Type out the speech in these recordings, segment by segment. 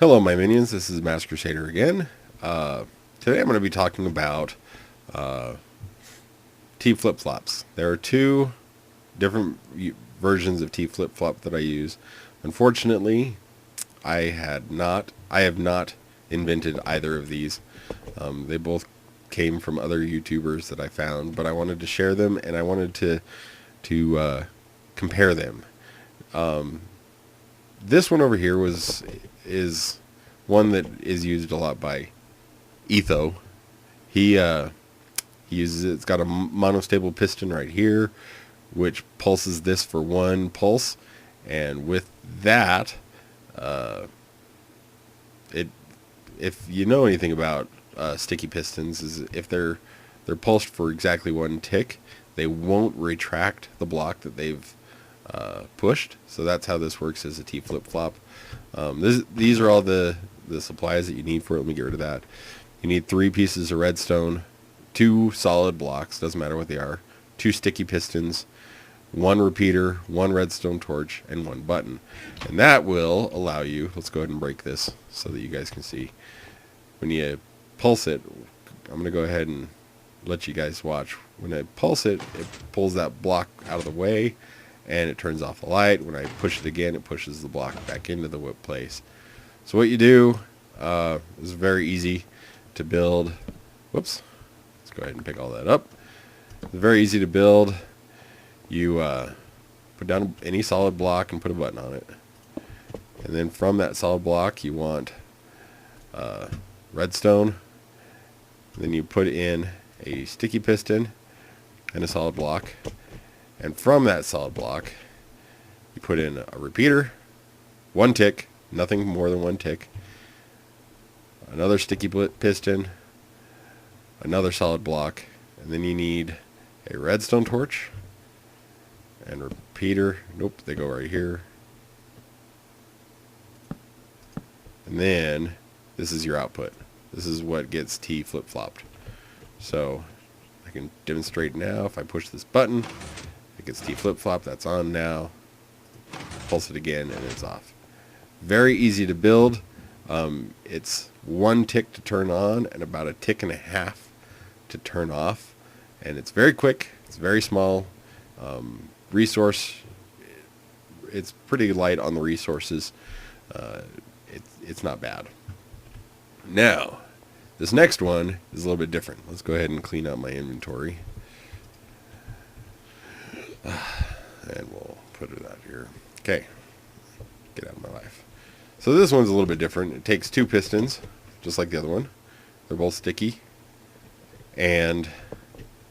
Hello, my minions. This is Masked Crusader again. Today I'm going to be talking about T flip-flops. There are two different versions of T flip-flop that I use. Unfortunately, I have not invented either of these. They both came from other YouTubers that I found, but I wanted to share them and I wanted to compare them. This one over here is one that is used a lot by Etho. He uses it. It's got a monostable piston right here, which pulses this for one pulse, and with that, if you know anything about sticky pistons, is if they're pulsed for exactly one tick, they won't retract the block that they've pushed. So that's how this works as a T flip-flop. These are all the supplies that you need for it. Let me get rid of that. You need 3 pieces of redstone, 2 solid blocks, doesn't matter what they are, 2 sticky pistons, 1 repeater, 1 redstone torch, and 1 button. And that will allow you, let's go ahead and break this so that you guys can see. When you pulse it, I'm going to go ahead and let you guys watch. When I pulse it, it pulls that block out of the way, and it turns off the light. When I push it again, it pushes the block back into the whip place. So what you do is very easy to build. Whoops. Let's go ahead and pick all that up. It's very easy to build. You put down any solid block and put a button on it. And then from that solid block, you want redstone. Then you put in a sticky piston and a solid block. And from that solid block, you put in a repeater, 1 tick, nothing more than 1 tick, another sticky piston, another solid block, and then you need a redstone torch and repeater. Nope, they go right here. And then this is your output. This is what gets T flip-flopped. So I can demonstrate now. If I push this button, it gets T flip-flop. That's on now. Pulse it again and it's off. Very easy to build. It's 1 tick to turn on and about a tick and a half to turn off. And it's very quick. It's very small. Resource. It's pretty light on the resources. It's not bad. Now, this next one is a little bit different. Let's go ahead and clean out my inventory. And we'll put it out here. Okay. Get out of my life. So this one's a little bit different. It takes 2 pistons, just like the other one. They're both sticky. And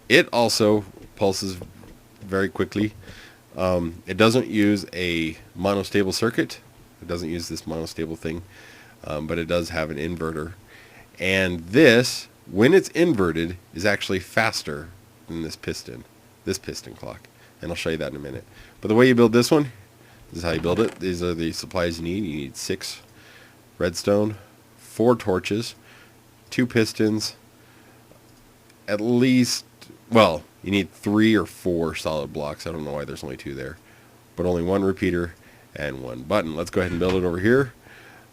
it also pulses very quickly. It doesn't use a monostable circuit. It doesn't use this monostable thing. But it does have an inverter. And this, when it's inverted, is actually faster than this piston clock. And I'll show you that in a minute. But the way you build this one, this is how you build it. These are the supplies you need. You need 6 redstone, 4 torches, 2 pistons, at least, well, you need 3 or 4 solid blocks. I don't know why there's only 2 there. But only 1 repeater and 1 button. Let's go ahead and build it over here.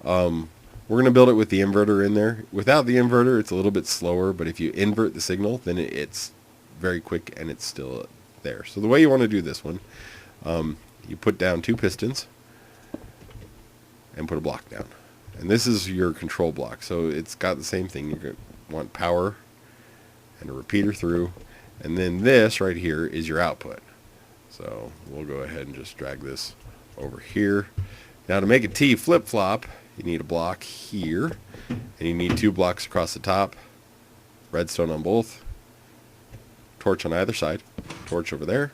We're going to build it with the inverter in there. Without the inverter, it's a little bit slower, but if you invert the signal, then it's very quick and it's still there. So the way you want to do this one, you put down 2 pistons and put a block down. And this is your control block. So it's got the same thing. You're going to want power and a repeater through. And then this right here is your output. So we'll go ahead and just drag this over here. Now to make a T flip-flop, you need a block here. And you need 2 blocks across the top. Redstone on both. Torch on either side. Torch over there.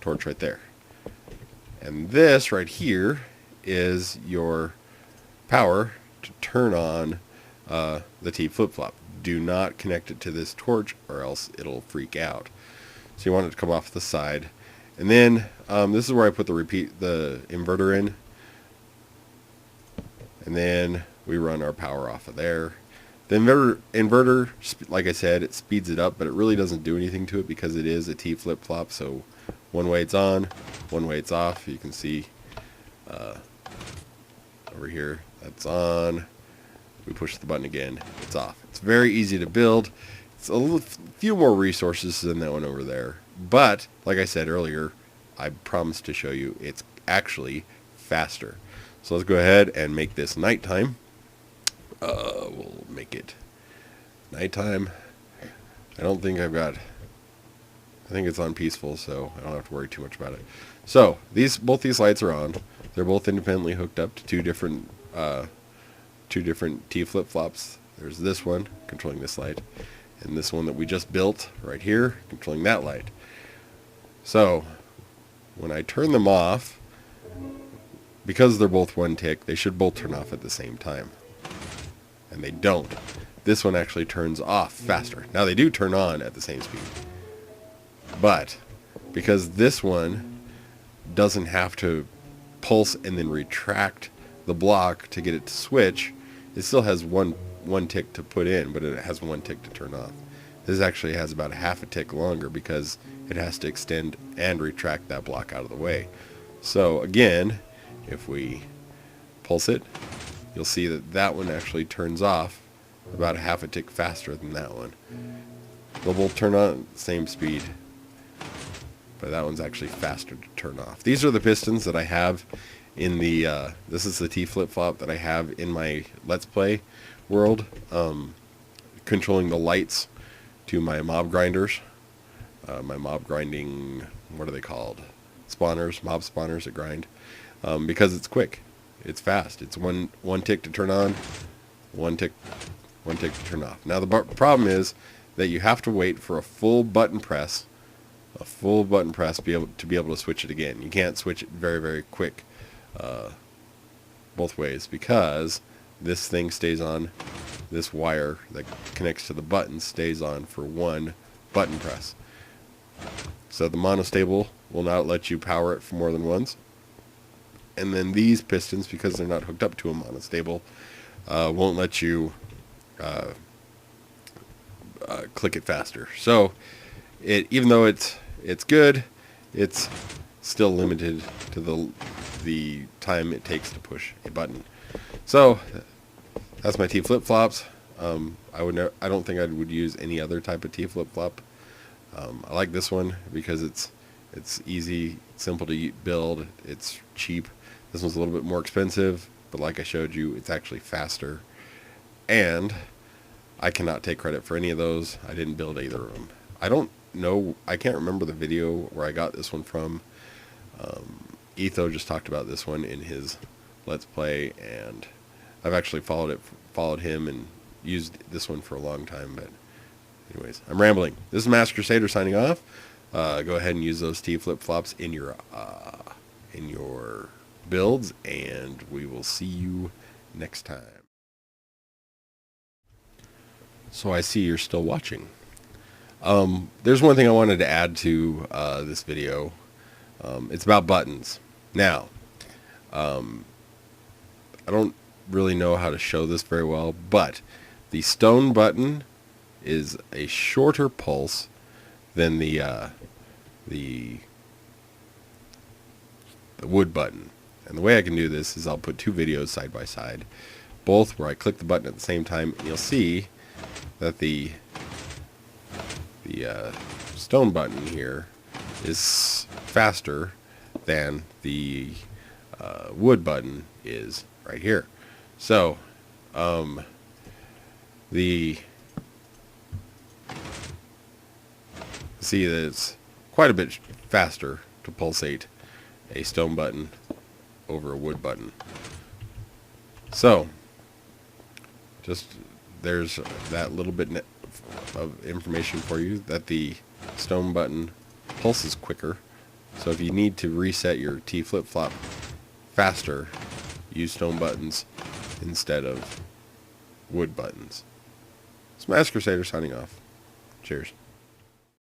Torch right there. And this right here is your power to turn on the T flip-flop. Do not connect it to this torch or else it'll freak out. So you want it to come off the side. And then this is where I put the inverter in. And then we run our power off of there. The inverter, like I said, it speeds it up, but it really doesn't do anything to it because it is a T flip-flop. So one way it's on, one way it's off. You can see over here. That's on. We push the button again. It's off. It's very easy to build. It's a few more resources than that one over there. But, like I said earlier, I promised to show you it's actually faster. So let's go ahead and make this nighttime. We'll make it nighttime. I don't think I've got... I think it's on peaceful, so I don't have to worry too much about it. So, both these lights are on. They're both independently hooked up to two different T flip-flops. There's this one, controlling this light, and this one that we just built right here, controlling that light. So, when I turn them off, because they're both one tick, they should both turn off at the same time. And they don't. This one actually turns off faster. Now, they do turn on at the same speed. But, because this one doesn't have to pulse and then retract the block to get it to switch, it still has one tick to put in, but it has one tick to turn off. This actually has about a half a tick longer because it has to extend and retract that block out of the way. So again, if we pulse it, you'll see that that one actually turns off about a half a tick faster than that one. They'll both turn on at the same speed, but that one's actually faster to turn off. These are the pistons that I have in the, this is the T flip-flop that I have in my Let's Play world, controlling the lights to my mob grinders, my mob grinding, what are they called? Spawners, mob spawners that grind, because it's quick, it's fast, it's one tick to turn on, one tick to turn off. Now the problem is that you have to wait for a full button press, to be able to switch it again. You can't switch it very, very quick both ways, because this thing stays on, this wire that connects to the button stays on for one button press. So the monostable will not let you power it for more than once. And then these pistons, because they're not hooked up to a monostable, won't let you click it faster. So even though it's good, it's still limited to the time it takes to push a button. So that's my T flip-flops. I don't think I would use any other type of T flip-flop. I like this one because it's easy, simple to build, it's cheap. This one's a little bit more expensive, but like I showed you, it's actually faster. And I cannot take credit for any of those. I didn't build either of them. I don't know, I can't remember the video where I got this one from. Etho just talked about this one in his Let's Play, and I've actually followed him and used this one for a long time. But anyways, I'm rambling. This is Masked Crusader signing off. Go ahead and use those T flip-flops in your builds, and we will see you next time. So I see you're still watching. There's one thing I wanted to add to this video. It's about buttons. Now, I don't really know how to show this very well, but the stone button is a shorter pulse than the wood button. And the way I can do this is I'll put two videos side by side, both where I click the button at the same time, and you'll see that the stone button here is faster than the wood button is right here. So see that it's quite a bit faster to pulsate a stone button over a wood button. So just there's that little bit of information for you, that the stone button pulses quicker. So if you need to reset your T flip-flop faster, use stone buttons instead of wood buttons. It's Masked Crusader signing off. Cheers.